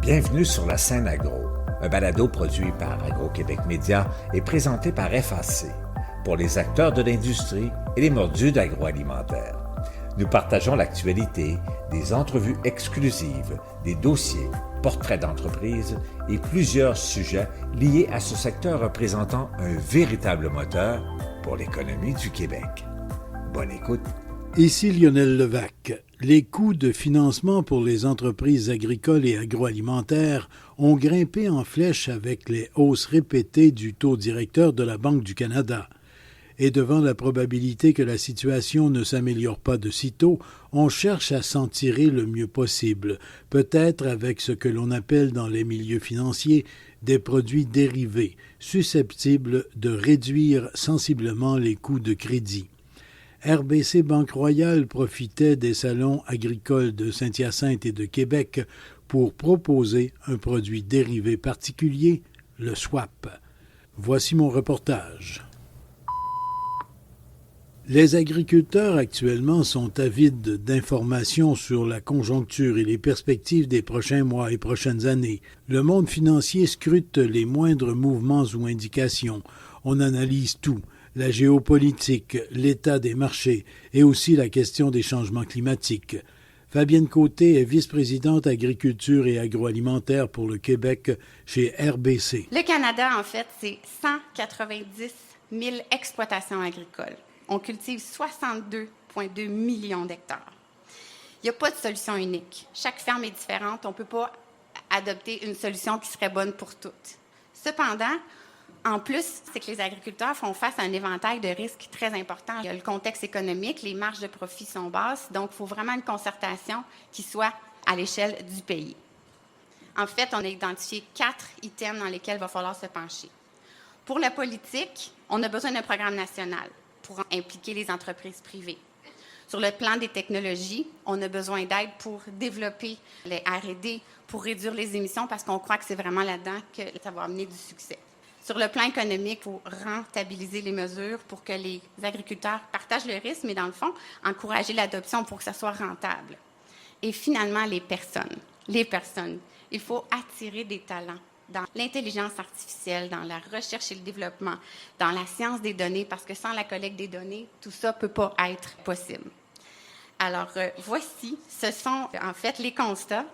Bienvenue sur la scène agro, un balado produit par Agro-Québec Média et présenté par FAC, pour les acteurs de l'industrie et les mordus d'agroalimentaire. Nous partageons l'actualité, des entrevues exclusives, des dossiers, portraits d'entreprises et plusieurs sujets liés à ce secteur représentant un véritable moteur pour l'économie du Québec. Bonne écoute. Ici Lionel Levac. Les coûts de financement pour les entreprises agricoles et agroalimentaires ont grimpé en flèche avec les hausses répétées du taux directeur de la Banque du Canada. Et devant la probabilité que la situation ne s'améliore pas de sitôt, on cherche à s'en tirer le mieux possible, peut-être avec ce que l'on appelle dans les milieux financiers des produits dérivés, susceptibles de réduire sensiblement les coûts de crédit. RBC Banque Royale profitait des salons agricoles de Saint-Hyacinthe et de Québec pour proposer un produit dérivé particulier, le swap. Voici mon reportage. Les agriculteurs actuellement sont avides d'informations sur la conjoncture et les perspectives des prochains mois et prochaines années. Le monde financier scrute les moindres mouvements ou indications. On analyse tout. La géopolitique, l'état des marchés et aussi la question des changements climatiques. Fabienne Côté est vice-présidente agriculture et agroalimentaire pour le Québec chez RBC. Le Canada, en fait, c'est 190 000 exploitations agricoles. On cultive 62,2 millions d'hectares. Il n'y a pas de solution unique. Chaque ferme est différente. On ne peut pas adopter une solution qui serait bonne pour toutes. Cependant, en plus, c'est que les agriculteurs font face à un éventail de risques très importants. Il y a le contexte économique, les marges de profit sont basses, donc il faut vraiment une concertation qui soit à l'échelle du pays. En fait, on a identifié 4 items dans lesquels il va falloir se pencher. Pour la politique, on a besoin d'un programme national pour impliquer les entreprises privées. Sur le plan des technologies, on a besoin d'aide pour développer les R&D, pour réduire les émissions, parce qu'on croit que c'est vraiment là-dedans que ça va amener du succès. Sur le plan économique, il faut rentabiliser les mesures pour que les agriculteurs partagent le risque, mais dans le fond, encourager l'adoption pour que ça soit rentable. Et finalement, les personnes. Il faut attirer des talents dans l'intelligence artificielle, dans la recherche et le développement, dans la science des données, parce que sans la collecte des données, tout ça ne peut pas être possible. Alors, voici, ce sont en fait les constats.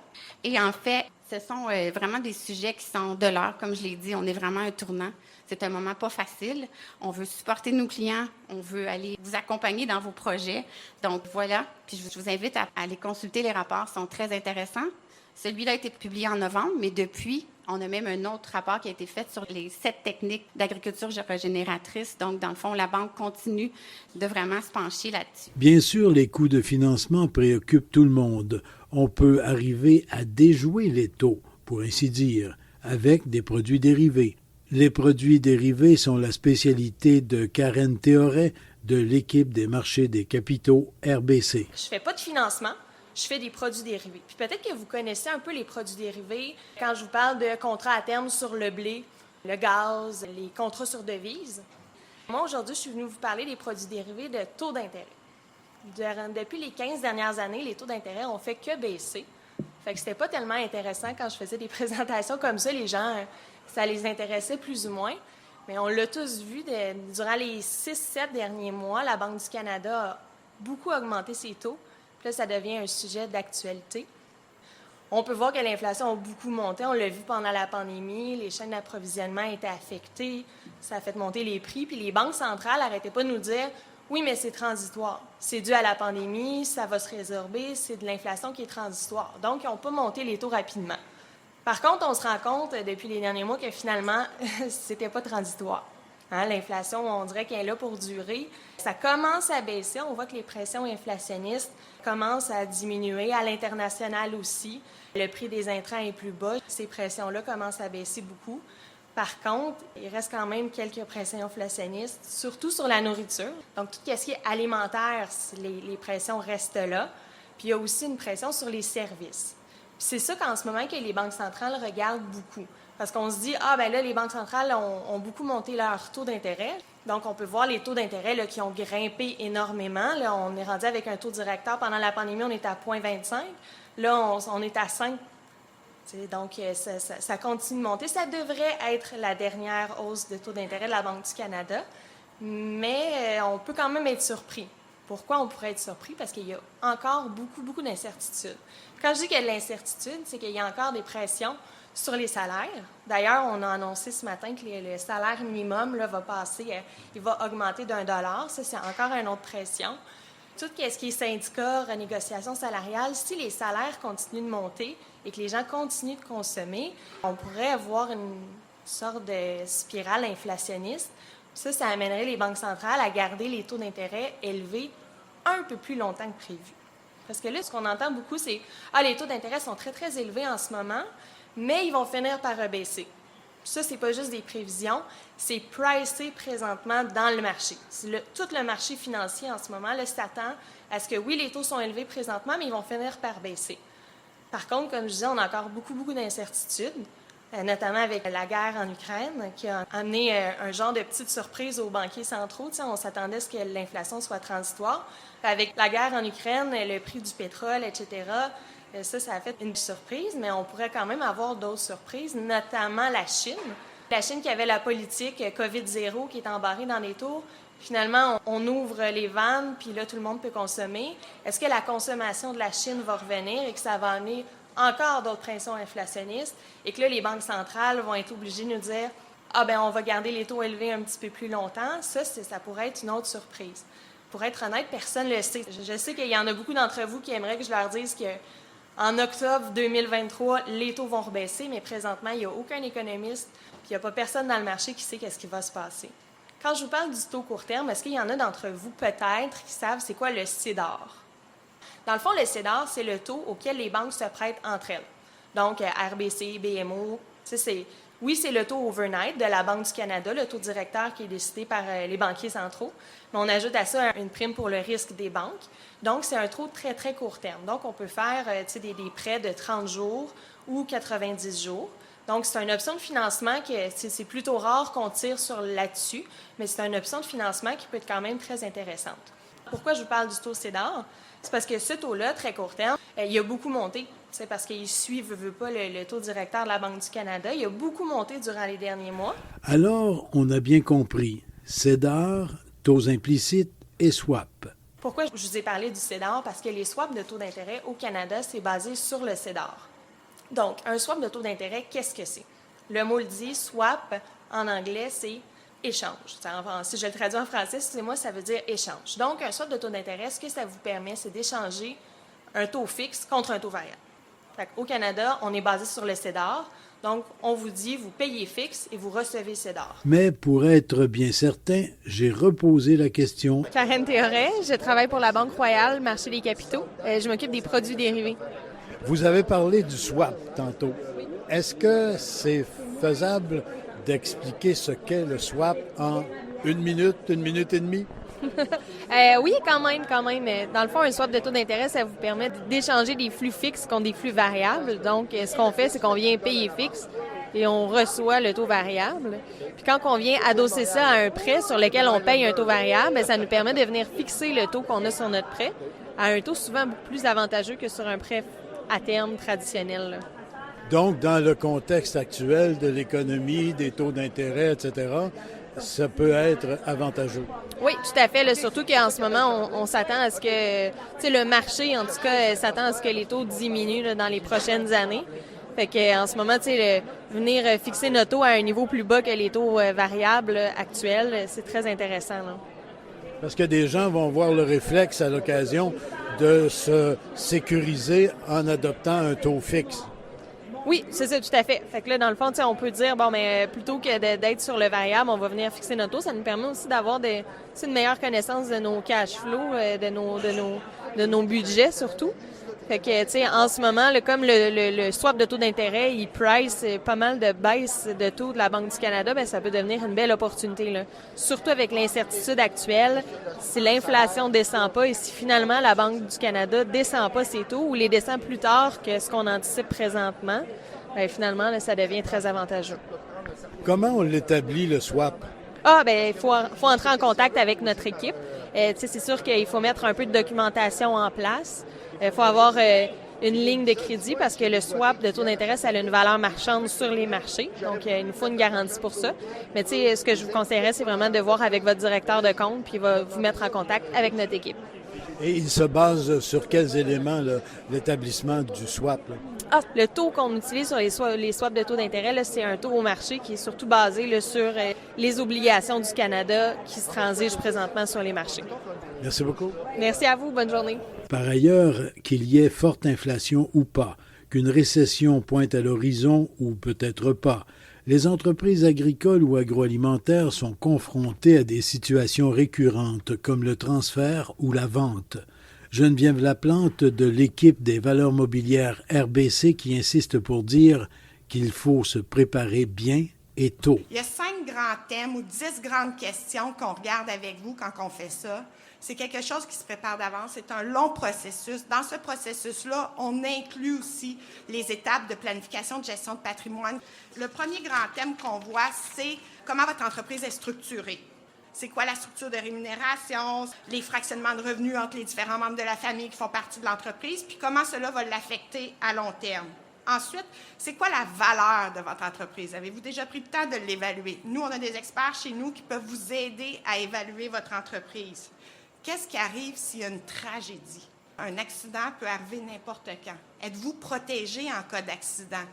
Et en fait, ce sont vraiment des sujets qui sont de l'heure. Comme je l'ai dit, on est vraiment à un tournant. C'est un moment pas facile. On veut supporter nos clients. On veut aller vous accompagner dans vos projets. Donc, voilà. Puis, je vous invite à aller consulter les rapports. Ils sont très intéressants. Celui-là a été publié en novembre, mais depuis, on a même un autre rapport qui a été fait sur les 7 techniques d'agriculture régénératrice. Donc, dans le fond, la Banque continue de vraiment se pencher là-dessus. Bien sûr, les coûts de financement préoccupent tout le monde. On peut arriver à déjouer les taux, pour ainsi dire, avec des produits dérivés. Les produits dérivés sont la spécialité de Karen Théoret de l'équipe des marchés des capitaux RBC. Je fais pas de financement. Je fais des produits dérivés. Puis peut-être que vous connaissez un peu les produits dérivés quand je vous parle de contrats à terme sur le blé, le gaz, les contrats sur devises. Moi, aujourd'hui, je suis venue vous parler des produits dérivés de taux d'intérêt. Depuis les 15 dernières années, les taux d'intérêt ont fait que baisser. Fait que c'était pas tellement intéressant quand je faisais des présentations comme ça. Les gens, ça les intéressait plus ou moins. Mais on l'a tous vu, durant les 6-7 derniers mois, la Banque du Canada a beaucoup augmenté ses taux. Puis là, ça devient un sujet d'actualité. On peut voir que l'inflation a beaucoup monté. On l'a vu pendant la pandémie. Les chaînes d'approvisionnement étaient affectées. Ça a fait monter les prix. Puis les banques centrales n'arrêtaient pas de nous dire « Oui, mais c'est transitoire. C'est dû à la pandémie, ça va se résorber, c'est de l'inflation qui est transitoire. » Donc, ils n'ont pas monté les taux rapidement. Par contre, on se rend compte depuis les derniers mois que finalement, c'était pas transitoire. Hein, l'inflation, on dirait qu'elle est là pour durer. Ça commence à baisser. On voit que les pressions inflationnistes commencent à diminuer. À l'international aussi, le prix des intrants est plus bas. Ces pressions-là commencent à baisser beaucoup. Par contre, il reste quand même quelques pressions inflationnistes, surtout sur la nourriture. Donc, tout ce qui est alimentaire, les pressions restent là. Puis, il y a aussi une pression sur les services. Puis c'est ça qu'en ce moment que les banques centrales regardent beaucoup. Parce qu'on se dit, ben là, les banques centrales ont beaucoup monté leur taux d'intérêt. Donc, on peut voir les taux d'intérêt là, qui ont grimpé énormément. Là, on est rendu avec un taux directeur. Pendant la pandémie, on était à 0,25. Là, on est à 5. Donc, ça continue de monter. Ça devrait être la dernière hausse de taux d'intérêt de la Banque du Canada, mais on peut quand même être surpris. Pourquoi on pourrait être surpris? Parce qu'il y a encore beaucoup d'incertitudes. Quand je dis qu'il y a de l'incertitude, c'est qu'il y a encore des pressions sur les salaires. D'ailleurs, on a annoncé ce matin que le salaire minimum là, va passer, il va augmenter d'$1. Ça, c'est encore une autre pression. Tout ce qui est syndicat, renégociation salariale, si les salaires continuent de monter et que les gens continuent de consommer, on pourrait avoir une sorte de spirale inflationniste. Ça amènerait les banques centrales à garder les taux d'intérêt élevés un peu plus longtemps que prévu. Parce que là, ce qu'on entend beaucoup, c'est « Ah, les taux d'intérêt sont très, très élevés en ce moment, mais ils vont finir par rebaisser. » Ça, c'est pas juste des prévisions, c'est pricé présentement dans le marché. Tout le marché financier en ce moment là, s'attend à ce que, oui, les taux sont élevés présentement, mais ils vont finir par baisser. Par contre, comme je disais, on a encore beaucoup d'incertitudes, notamment avec la guerre en Ukraine, qui a amené un genre de petite surprise aux banquiers centraux. On s'attendait à ce que l'inflation soit transitoire. Avec la guerre en Ukraine, le prix du pétrole, etc., ça a fait une surprise, mais on pourrait quand même avoir d'autres surprises, notamment la Chine. La Chine qui avait la politique COVID-0 qui est embarrée dans les tours. Finalement, on ouvre les vannes, puis là, tout le monde peut consommer. Est-ce que la consommation de la Chine va revenir et que ça va amener encore d'autres pressions inflationnistes et que là, les banques centrales vont être obligées de nous dire « Ah, bien, on va garder les taux élevés un petit peu plus longtemps », ça pourrait être une autre surprise. Pour être honnête, personne ne le sait. Je sais qu'il y en a beaucoup d'entre vous qui aimeraient que je leur dise qu'en octobre 2023, les taux vont rebaisser, mais présentement, il n'y a aucun économiste, puis il n'y a pas personne dans le marché qui sait qu'est-ce qui va se passer. Quand je vous parle du taux court terme, est-ce qu'il y en a d'entre vous, peut-être, qui savent c'est quoi le CDOR? Dans le fond, le CDOR, c'est le taux auquel les banques se prêtent entre elles. Donc, RBC, BMO, c'est le taux overnight de la Banque du Canada, le taux directeur qui est décidé par les banquiers centraux. Mais on ajoute à ça une prime pour le risque des banques. Donc, c'est un taux très, très court terme. Donc, on peut faire des prêts de 30 jours ou 90 jours. Donc, c'est une option de financement que c'est plutôt rare qu'on tire là-dessus, mais c'est une option de financement qui peut être quand même très intéressante. Pourquoi je vous parle du taux CDOR? C'est parce que ce taux-là, très court terme, il a beaucoup monté. C'est parce qu'il suit, veut pas, le taux directeur de la Banque du Canada. Il a beaucoup monté durant les derniers mois. Alors, on a bien compris. CDOR, taux implicites et swap. Pourquoi je vous ai parlé du CDOR? Parce que les swaps de taux d'intérêt au Canada, c'est basé sur le CDOR. Donc, un swap de taux d'intérêt, qu'est-ce que c'est? Le mot le dit, swap, en anglais, c'est échange. Si je le traduis en français, excusez-moi, ça veut dire échange. Donc, un swap de taux d'intérêt, ce que ça vous permet, c'est d'échanger un taux fixe contre un taux variable. Au Canada, on est basé sur le CDOR. Donc, on vous dit, vous payez fixe et vous recevez CDOR. Mais pour être bien certain, j'ai reposé la question. Karen Théoret, je travaille pour la Banque Royale, marché des capitaux. Je m'occupe des produits dérivés. Vous avez parlé du swap tantôt. Est-ce que c'est faisable d'expliquer ce qu'est le swap en une minute et demie? Oui, quand même. Dans le fond, un swap de taux d'intérêt, ça vous permet d'échanger des flux fixes contre des flux variables. Donc, ce qu'on fait, c'est qu'on vient payer fixe et on reçoit le taux variable. Puis quand on vient adosser ça à un prêt sur lequel on paye un taux variable, ça nous permet de venir fixer le taux qu'on a sur notre prêt à un taux souvent beaucoup plus avantageux que sur un prêt à terme traditionnel. Donc, dans le contexte actuel de l'économie, des taux d'intérêt, etc., ça peut être avantageux. Oui, tout à fait. Là, surtout qu'en ce moment, on s'attend à ce que, le marché, en tout cas, s'attend à ce que les taux diminuent là, dans les prochaines années. Fait qu'en ce moment, venir fixer notre taux à un niveau plus bas que les taux variables actuels, c'est très intéressant. Là. Parce que des gens vont voir le réflexe à l'occasion de se sécuriser en adoptant un taux fixe. Oui, c'est ça, tout à fait. Fait que là, dans le fond, on peut dire, plutôt que d'être sur le variable, on va venir fixer notre taux. Ça nous permet aussi d'avoir une meilleure connaissance de nos cash flows, de nos budgets surtout. Fait que, en ce moment, comme le swap de taux d'intérêt, il price pas mal de baisse de taux de la Banque du Canada, ça peut devenir une belle opportunité, là. Surtout avec l'incertitude actuelle, si l'inflation descend pas et si finalement la Banque du Canada descend pas ses taux ou les descend plus tard que ce qu'on anticipe présentement, finalement, là, ça devient très avantageux. Comment on l'établit, le swap? Il faut entrer en contact avec notre équipe. C'est sûr qu'il faut mettre un peu de documentation en place. Il faut avoir une ligne de crédit parce que le swap de taux d'intérêt, ça a une valeur marchande sur les marchés. Donc, il nous faut une garantie pour ça. Mais tu sais, ce que je vous conseillerais, c'est vraiment de voir avec votre directeur de compte puis il va vous mettre en contact avec notre équipe. Et il se base sur quels éléments, là, l'établissement du swap? Là? Le taux qu'on utilise sur les swaps de taux d'intérêt, là, c'est un taux au marché qui est surtout basé là, sur les obligations du Canada qui se transigent présentement sur les marchés. Merci beaucoup. Merci à vous. Bonne journée. Par ailleurs, qu'il y ait forte inflation ou pas, qu'une récession pointe à l'horizon ou peut-être pas, les entreprises agricoles ou agroalimentaires sont confrontées à des situations récurrentes comme le transfert ou la vente. Geneviève Laplante de l'équipe des valeurs mobilières RBC qui insiste pour dire qu'il faut se préparer bien et tôt. Il y a 5 grands thèmes ou 10 grandes questions qu'on regarde avec vous quand on fait ça. C'est quelque chose qui se prépare d'avance. C'est un long processus. Dans ce processus-là, on inclut aussi les étapes de planification de gestion de patrimoine. Le premier grand thème qu'on voit, c'est comment votre entreprise est structurée. C'est quoi la structure de rémunération, les fractionnements de revenus entre les différents membres de la famille qui font partie de l'entreprise, puis comment cela va l'affecter à long terme. Ensuite, c'est quoi la valeur de votre entreprise? Avez-vous déjà pris le temps de l'évaluer? Nous, on a des experts chez nous qui peuvent vous aider à évaluer votre entreprise. Qu'est-ce qui arrive s'il y a une tragédie? Un accident peut arriver n'importe quand. Êtes-vous protégé en cas d'accident?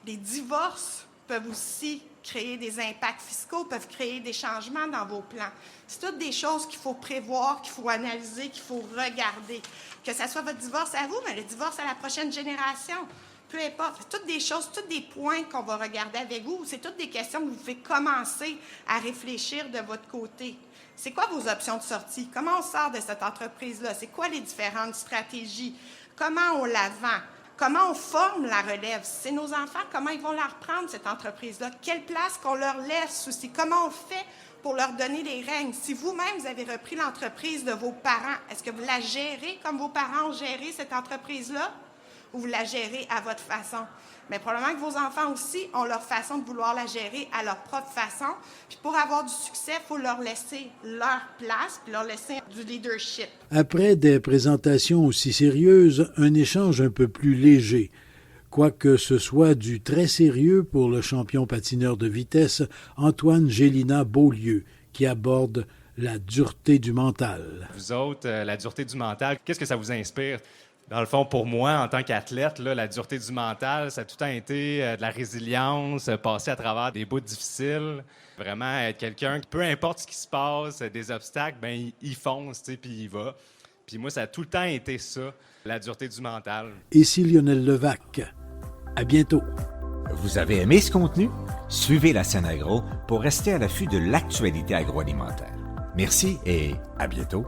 Les divorces peuvent aussi créer des impacts fiscaux, peuvent créer des changements dans vos plans. C'est toutes des choses qu'il faut prévoir, qu'il faut analyser, qu'il faut regarder. Que ce soit votre divorce à vous, mais le divorce à la prochaine génération. Peu importe. C'est toutes des choses, tous des points qu'on va regarder avec vous. C'est toutes des questions que vous pouvez commencer à réfléchir de votre côté. C'est quoi vos options de sortie? Comment on sort de cette entreprise-là? C'est quoi les différentes stratégies? Comment on la vend? Comment on forme la relève? C'est nos enfants, comment ils vont la reprendre, cette entreprise-là? Quelle place qu'on leur laisse aussi? Comment on fait pour leur donner les règnes? Si vous-même, vous avez repris l'entreprise de vos parents, est-ce que vous la gérez comme vos parents ont géré cette entreprise-là? Ou vous la gérez à votre façon? Mais probablement que vos enfants aussi ont leur façon de vouloir la gérer à leur propre façon. Puis pour avoir du succès, il faut leur laisser leur place, puis leur laisser du leadership. Après des présentations aussi sérieuses, un échange un peu plus léger. Quoique ce soit du très sérieux pour le champion patineur de vitesse Antoine Gélina Beaulieu, qui aborde la dureté du mental. Vous autres, la dureté du mental, qu'est-ce que ça vous inspire? Dans le fond, pour moi, en tant qu'athlète, là, la dureté du mental, ça a tout le temps été de la résilience, passer à travers des bouts difficiles, vraiment être quelqu'un qui, peu importe ce qui se passe, des obstacles, ben il fonce, puis il va. Puis moi, ça a tout le temps été ça, la dureté du mental. Ici Lionel Levac. À bientôt. Vous avez aimé ce contenu? Suivez la scène agro pour rester à l'affût de l'actualité agroalimentaire. Merci et à bientôt.